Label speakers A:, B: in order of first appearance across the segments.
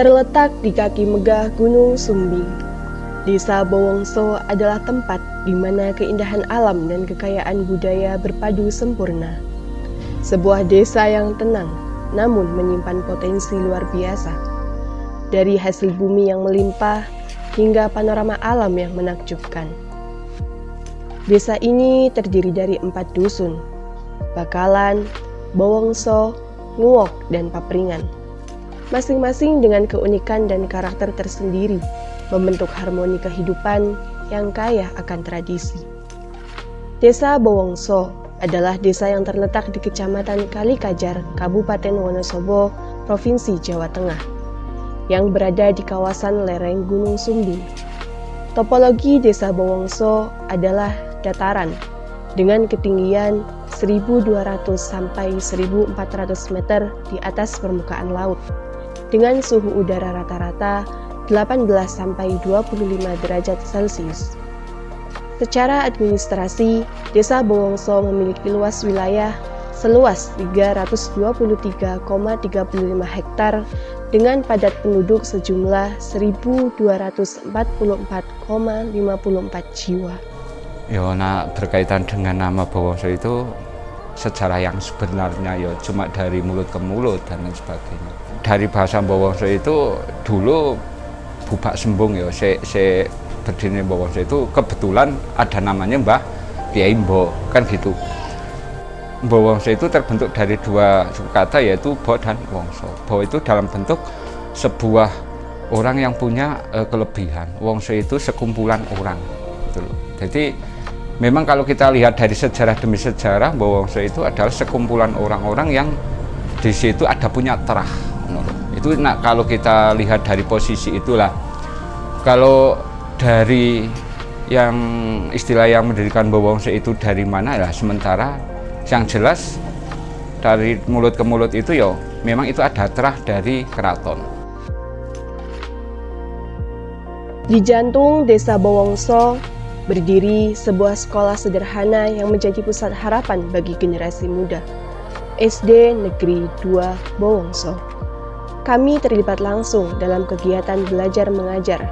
A: Terletak di kaki megah Gunung Sumbing, Desa Bowongso adalah tempat di mana keindahan alam dan kekayaan budaya berpadu sempurna. Sebuah desa yang tenang, namun menyimpan potensi luar biasa. Dari hasil bumi yang melimpah hingga panorama alam yang menakjubkan. Desa ini terdiri dari 4 dusun, Bakalan, Bowongso, Nguok, dan Papringan. Masing-masing dengan keunikan dan karakter tersendiri, membentuk harmoni kehidupan yang kaya akan tradisi. Desa Bowongso adalah desa yang terletak di Kecamatan Kalikajar, Kabupaten Wonosobo, Provinsi Jawa Tengah, yang berada di kawasan lereng Gunung Sumbing. Topologi Desa Bowongso adalah dataran dengan ketinggian 1.200 sampai 1.400 meter di atas permukaan laut, dengan suhu udara rata-rata 18 sampai 25 derajat Celcius. Secara administrasi, Desa Bowongso memiliki luas wilayah seluas 323,35 hektar dengan padat penduduk sejumlah 1.244,54 jiwa.
B: Berkaitan dengan nama Bowongso itu sejarah yang sebenarnya cuma dari mulut ke mulut dan lain sebagainya. Dari bahasa Bowongso itu dulu Bubak Sembung se berdiri Bowongso itu kebetulan ada namanya Mbah Kiai Mbo, kan gitu. Bowongso itu terbentuk dari 2 suku kata, yaitu Bo dan Wongso. Bo itu dalam bentuk sebuah orang yang punya kelebihan. Wongso itu sekumpulan orang, gitu loh. Jadi memang kalau kita lihat dari sejarah demi sejarah, Bowongso itu adalah sekumpulan orang-orang yang di situ ada punya terah. Itu kalau kita lihat dari posisi itulah. Kalau dari yang istilah yang mendirikan Bowongso itu dari mana ya, sementara yang jelas dari mulut ke mulut itu memang itu ada terah dari keraton.
A: Di jantung Desa Bowongso berdiri sebuah sekolah sederhana yang menjadi pusat harapan bagi generasi muda, SD Negeri 2 Bowongso. Kami terlibat langsung dalam kegiatan belajar mengajar.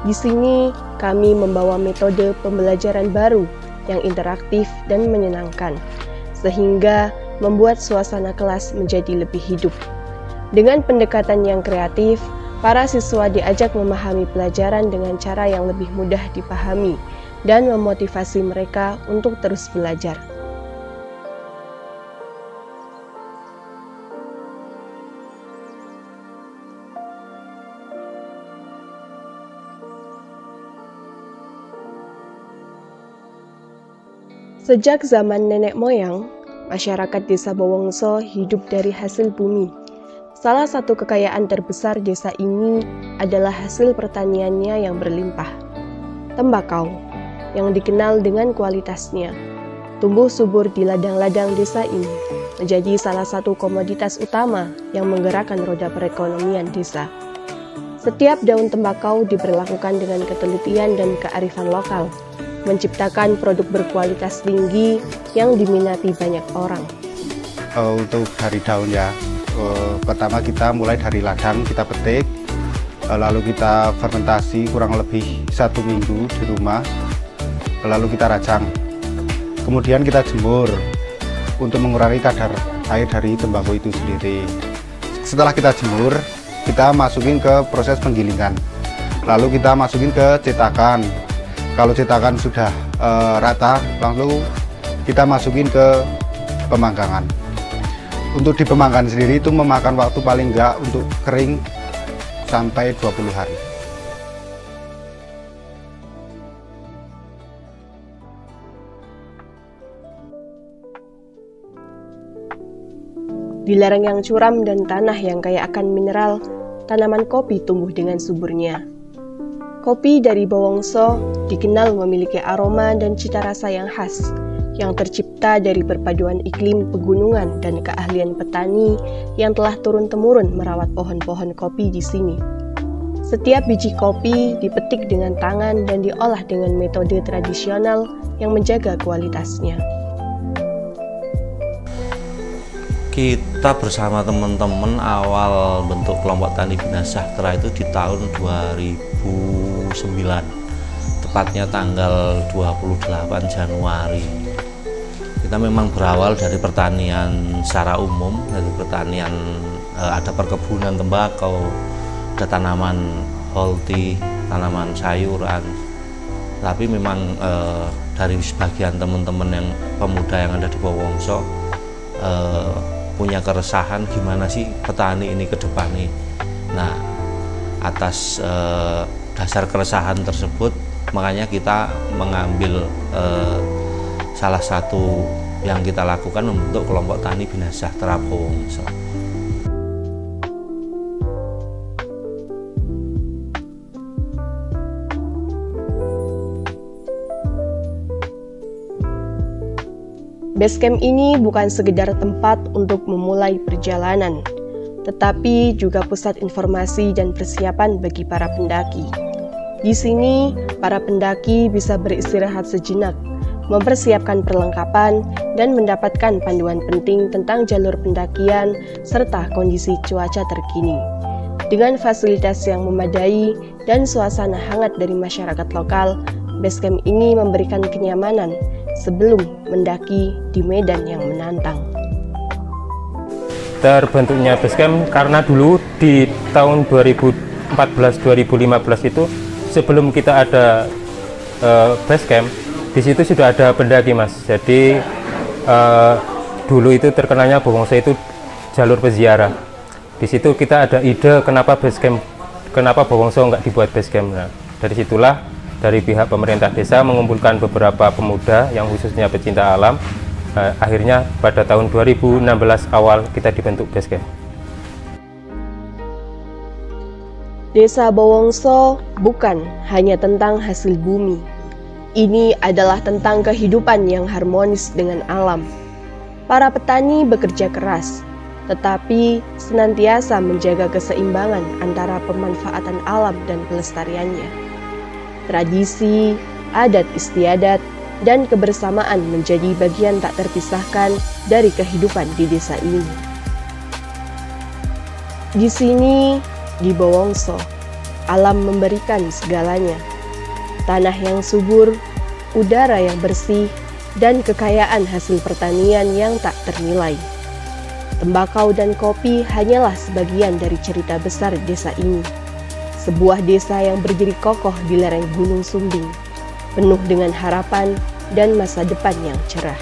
A: Di sini kami membawa metode pembelajaran baru yang interaktif dan menyenangkan, sehingga membuat suasana kelas menjadi lebih hidup. Dengan pendekatan yang kreatif, para siswa diajak memahami pelajaran dengan cara yang lebih mudah dipahami dan memotivasi mereka untuk terus belajar. Sejak zaman nenek moyang, masyarakat Desa Bowongso hidup dari hasil bumi. Salah satu kekayaan terbesar desa ini adalah hasil pertaniannya yang berlimpah. Tembakau, yang dikenal dengan kualitasnya, tumbuh subur di ladang-ladang desa ini, menjadi salah satu komoditas utama yang menggerakkan roda perekonomian desa. Setiap daun tembakau diperlakukan dengan ketelitian dan kearifan lokal, menciptakan produk berkualitas tinggi yang diminati banyak orang.
C: Untuk dari daun pertama kita mulai dari ladang, kita petik, lalu kita fermentasi kurang lebih 1 minggu di rumah, lalu kita rajang. Kemudian kita jemur untuk mengurangi kadar air dari tembakau itu sendiri. Setelah kita jemur, kita masukin ke proses penggilingan, lalu kita masukin ke cetakan. Kalau cetakan sudah rata, langsung kita masukin ke pemanggangan. Untuk di pemanggangan sendiri itu memakan waktu paling enggak untuk kering sampai 20 hari.
A: Di lereng yang curam dan tanah yang kaya akan mineral, tanaman kopi tumbuh dengan suburnya. Kopi dari Bowongso dikenal memiliki aroma dan cita rasa yang khas, yang tercipta dari perpaduan iklim pegunungan dan keahlian petani yang telah turun-temurun merawat pohon-pohon kopi di sini. Setiap biji kopi dipetik dengan tangan dan diolah dengan metode tradisional yang menjaga kualitasnya.
D: Kita bersama teman-teman awal bentuk kelompok tani Bina Sejahtera itu di tahun 2009, tepatnya tanggal 28 Januari. Kita memang berawal dari pertanian secara umum, dari pertanian ada perkebunan tembakau, ada tanaman holti, tanaman sayuran. Tapi memang dari sebagian teman-teman yang pemuda yang ada di Bowongso punya keresahan gimana sih petani ini ke depan nih. Nah, atas dasar keresahan tersebut makanya kita mengambil salah satu yang kita lakukan membentuk kelompok tani Bina Sejahtera Bowongso.
A: Basecamp ini bukan sekedar tempat untuk memulai perjalanan, tetapi juga pusat informasi dan persiapan bagi para pendaki. Di sini, para pendaki bisa beristirahat sejenak, mempersiapkan perlengkapan, dan mendapatkan panduan penting tentang jalur pendakian serta kondisi cuaca terkini. Dengan fasilitas yang memadai dan suasana hangat dari masyarakat lokal, Basecamp ini memberikan kenyamanan sebelum mendaki di medan yang menantang.
E: Terbentuknya Basecamp karena dulu di tahun 2014-2015 itu sebelum kita ada Basecamp, di situ sudah ada pendaki, Mas. Jadi dulu itu terkenalnya Bowongso itu jalur peziarah. Di situ kita ada ide kenapa Basecamp, kenapa Bowongso nggak dibuat Basecamp. Nah, dari situlah dari pihak pemerintah desa mengumpulkan beberapa pemuda yang khususnya pecinta alam. Akhirnya pada tahun 2016 awal kita dibentuk Basecamp.
A: Desa Bowongso bukan hanya tentang hasil bumi. Ini adalah tentang kehidupan yang harmonis dengan alam. Para petani bekerja keras, tetapi senantiasa menjaga keseimbangan antara pemanfaatan alam dan pelestariannya. Tradisi, adat istiadat, dan kebersamaan menjadi bagian tak terpisahkan dari kehidupan di desa ini. Di sini, di Bowongso, alam memberikan segalanya. Tanah yang subur, udara yang bersih, dan kekayaan hasil pertanian yang tak ternilai. Tembakau dan kopi hanyalah sebagian dari cerita besar desa ini. Sebuah desa yang berdiri kokoh di lereng Gunung Sumbing, penuh dengan harapan dan masa depan yang cerah.